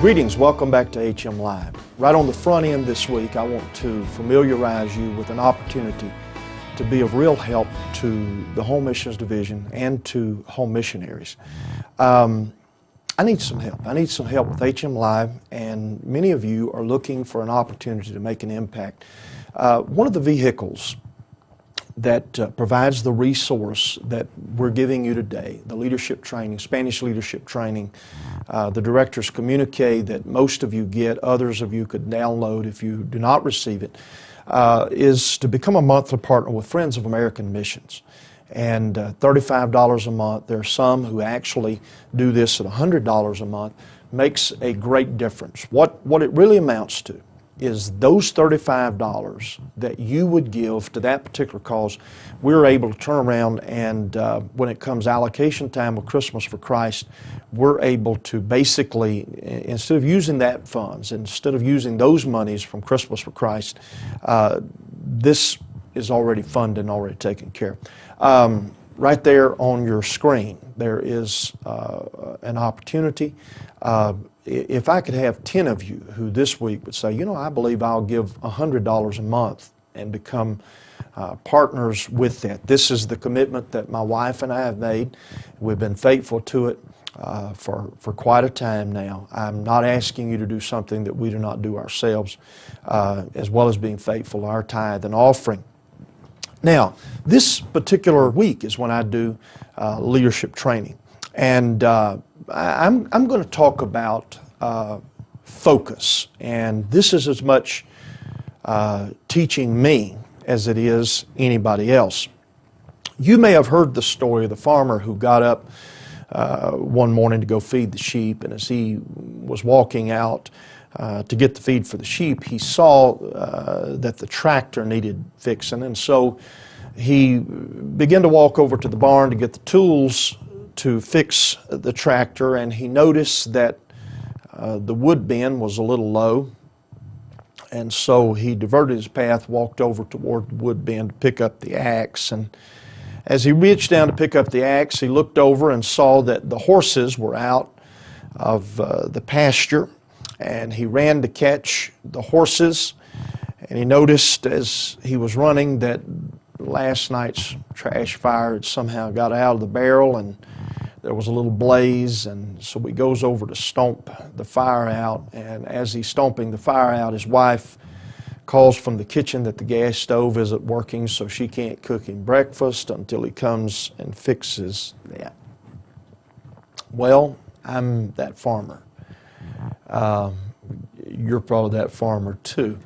Greetings, welcome back to HMLive. Right on the front end this week, I want to familiarize you with an opportunity to be of real help to the Home Missions Division and to home missionaries. I need some help. I need some help with HMLive, and many of you are looking for an opportunity to make an impact. One of the vehicles that provides the resource that we're giving you today, the leadership training, Spanish leadership training, the director's communique that most of you get, others of you could download if you do not receive it, is to become a monthly partner with Friends of American Missions. And $35 a month, there are some who actually do this at $100 a month, makes a great difference. What it really amounts to is those $35 that you would give to that particular cause, we're able to turn around and when it comes allocation time of Christmas for Christ, we're able to basically, instead of using that funds, instead of using those monies from Christmas for Christ, this is already funded and already taken care of. Right there on your screen, there is an opportunity. If I could have 10 of you who this week would say, you know, I believe I'll give $100 a month and become partners with that. This is the commitment that my wife and I have made. We've been faithful to it for quite a time now. I'm not asking you to do something that we do not do ourselves, as well as being faithful to our tithe and offering. Now, this particular week is when I do leadership training. And I'm going to talk about focus. And this is as much teaching me as it is anybody else. You may have heard the story of the farmer who got up one morning to go feed the sheep. And as he was walking out to get the feed for the sheep, he saw that the tractor needed fixing. And so he began to walk over to the barn to get the tools to fix the tractor, and he noticed that the wood bin was a little low, and so he diverted his path, walked over toward the wood bin to pick up the axe. And as he reached down to pick up the axe, he looked over and saw that the horses were out of the pasture, and he ran to catch the horses, and he noticed as he was running that last night's trash fire had somehow got out of the barrel, and there was a little blaze, and so he goes over to stomp the fire out. And as he's stomping the fire out, his wife calls from the kitchen that the gas stove isn't working, so she can't cook him breakfast until he comes and fixes that. Well, I'm that farmer. You're probably that farmer too.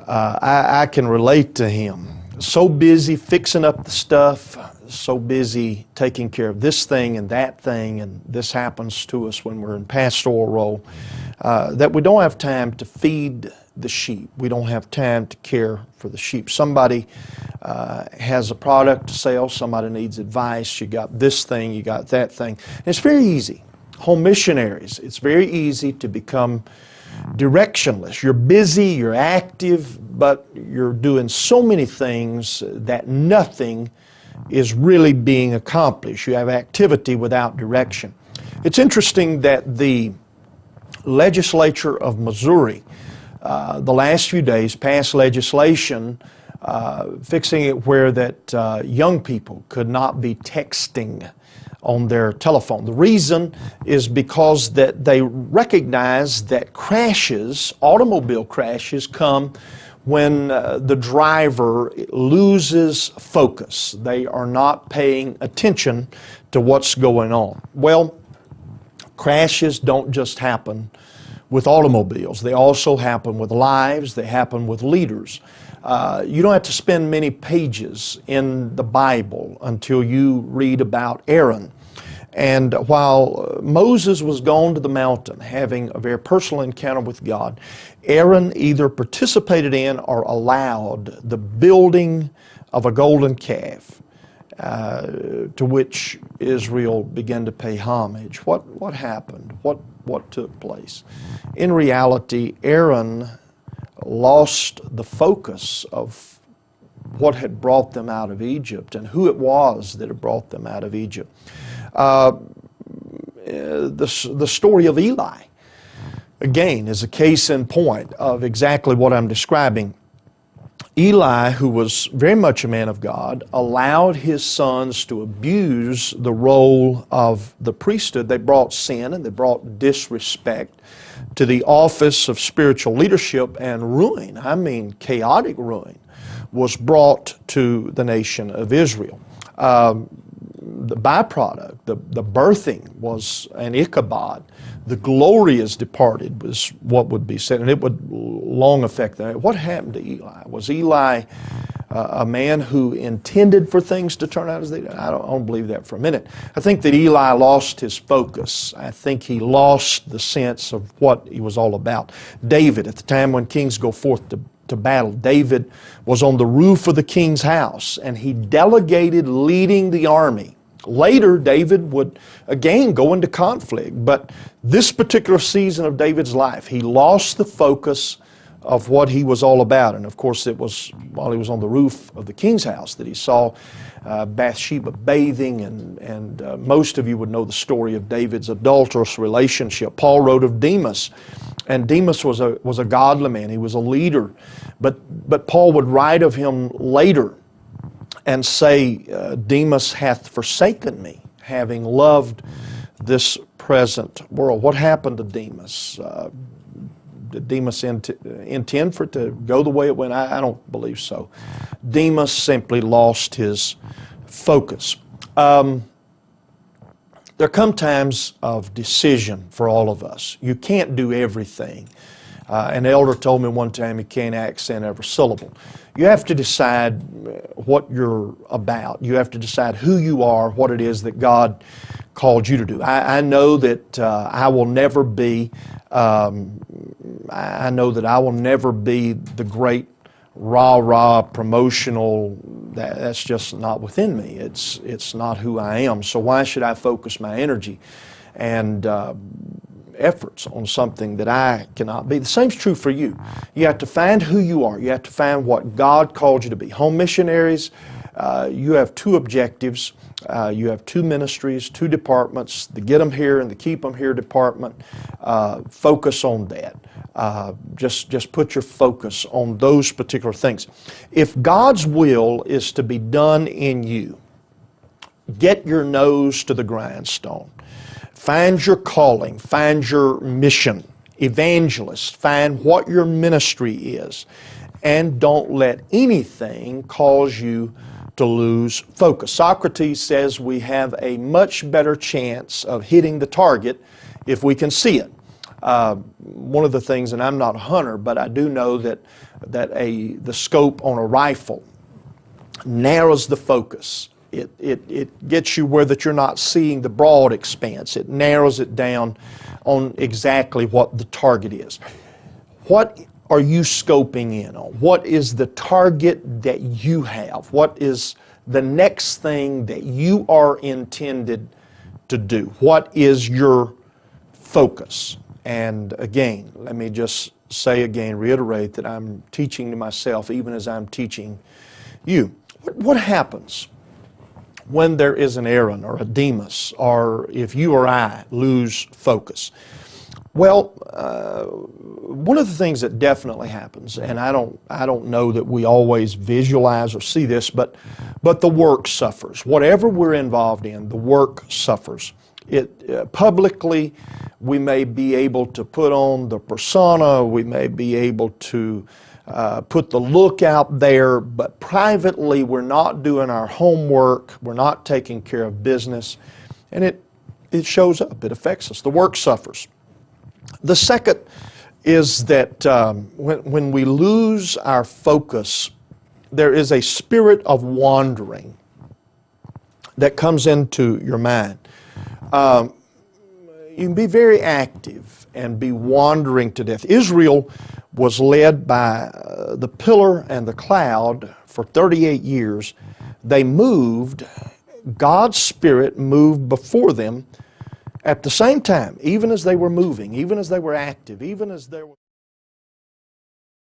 I can relate to him. So busy fixing up the stuff, so busy taking care of this thing and that thing, and this happens to us when we're in pastoral role, that we don't have time to feed the sheep. We don't have time to care for the sheep. Somebody has a product to sell, somebody needs advice, you got this thing, you got that thing. And it's very easy. Home missionaries, it's very easy to become directionless. You're busy, you're active, but you're doing so many things that nothing is really being accomplished. You have activity without direction. It's interesting that the legislature of Missouri, the last few days, passed legislation fixing it where that young people could not be texting on their telephone. The reason is because that they recognize that crashes, automobile crashes, come when the driver loses focus. They are not paying attention to what's going on. Well, crashes don't just happen with automobiles. They also happen with lives. They happen with leaders. You don't have to spend many pages in the Bible until you read about Aaron. And while Moses was gone to the mountain having a very personal encounter with God, Aaron either participated in or allowed the building of a golden calf to which Israel began to pay homage. What happened? What took place? In reality, Aaron lost the focus of what had brought them out of Egypt and who it was that had brought them out of Egypt. The story of Eli. again, is a case in point of exactly what I'm describing. Eli, who was very much a man of God, allowed his sons to abuse the role of the priesthood. They brought sin and they brought disrespect to the office of spiritual leadership, and ruin, I mean chaotic ruin, was brought to the nation of Israel. The byproduct, the birthing was an Ichabod. The glory is departed was what would be said, and it would long affect that. What happened to Eli? Was Eli a man who intended for things to turn out as they did? I don't believe that for a minute. I think that Eli lost his focus. I think he lost the sense of what he was all about. David, at the time when kings go forth to battle, David was on the roof of the king's house, and he delegated leading the army. Later, David would again go into conflict, but this particular season of David's life, he lost the focus of what he was all about. And of course, it was while he was on the roof of the king's house that he saw Bathsheba bathing, and most of you would know the story of David's adulterous relationship. Paul wrote of Demas, and Demas was a godly man. He was a leader, but Paul would write of him later and say, Demas hath forsaken me, having loved this present world. What happened to Demas? Did Demas intend for it to go the way it went? I don't believe so. Demas simply lost his focus. There come times of decision for all of us. You can't do everything. An elder told me one time, you can't accent every syllable. You have to decide what you're about. You have to decide who you are, what it is that God called you to do. I know that I will never be. I know that I will never be the great rah-rah promotional. That's just not within me. It's not who I am. So why should I focus my energy and efforts on something that I cannot be? The same's true for you. You have to find who you are. You have to find what God called you to be. Home missionaries, you have two objectives. You have two ministries, two departments, the get them here and the keep them here department. Focus on that. Just put your focus on those particular things. If God's will is to be done in you, get your nose to the grindstone. Find your calling, find your mission, evangelist, find what your ministry is, and don't let anything cause you to lose focus. Socrates says we have a much better chance of hitting the target if we can see it. One of the things, and I'm not a hunter, but I do know that the scope on a rifle narrows the focus. It gets you where that you're not seeing the broad expanse. It narrows it down on exactly what the target is. What are you scoping in on? What is the target that you have? What is the next thing that you are intended to do? What is your focus? And again, let me just say again, reiterate that I'm teaching to myself even as I'm teaching you. What happens when there is an Aaron or a Demas, or if you or I lose focus? Well, one of the things that definitely happens, and I don't know that we always visualize or see this, but the work suffers. Whatever we're involved in, the work suffers. Publicly, we may be able to put on the persona, we may be able to put the look out there, but privately we're not doing our homework, we're not taking care of business, and it shows up, it affects us. The work suffers. The second is that when we lose our focus, there is a spirit of wandering that comes into your mind. You can be very active and be wandering to death. Israel was led by the pillar and the cloud for 38 years. They moved, God's Spirit moved before them at the same time, even as they were moving, even as they were active, even as they were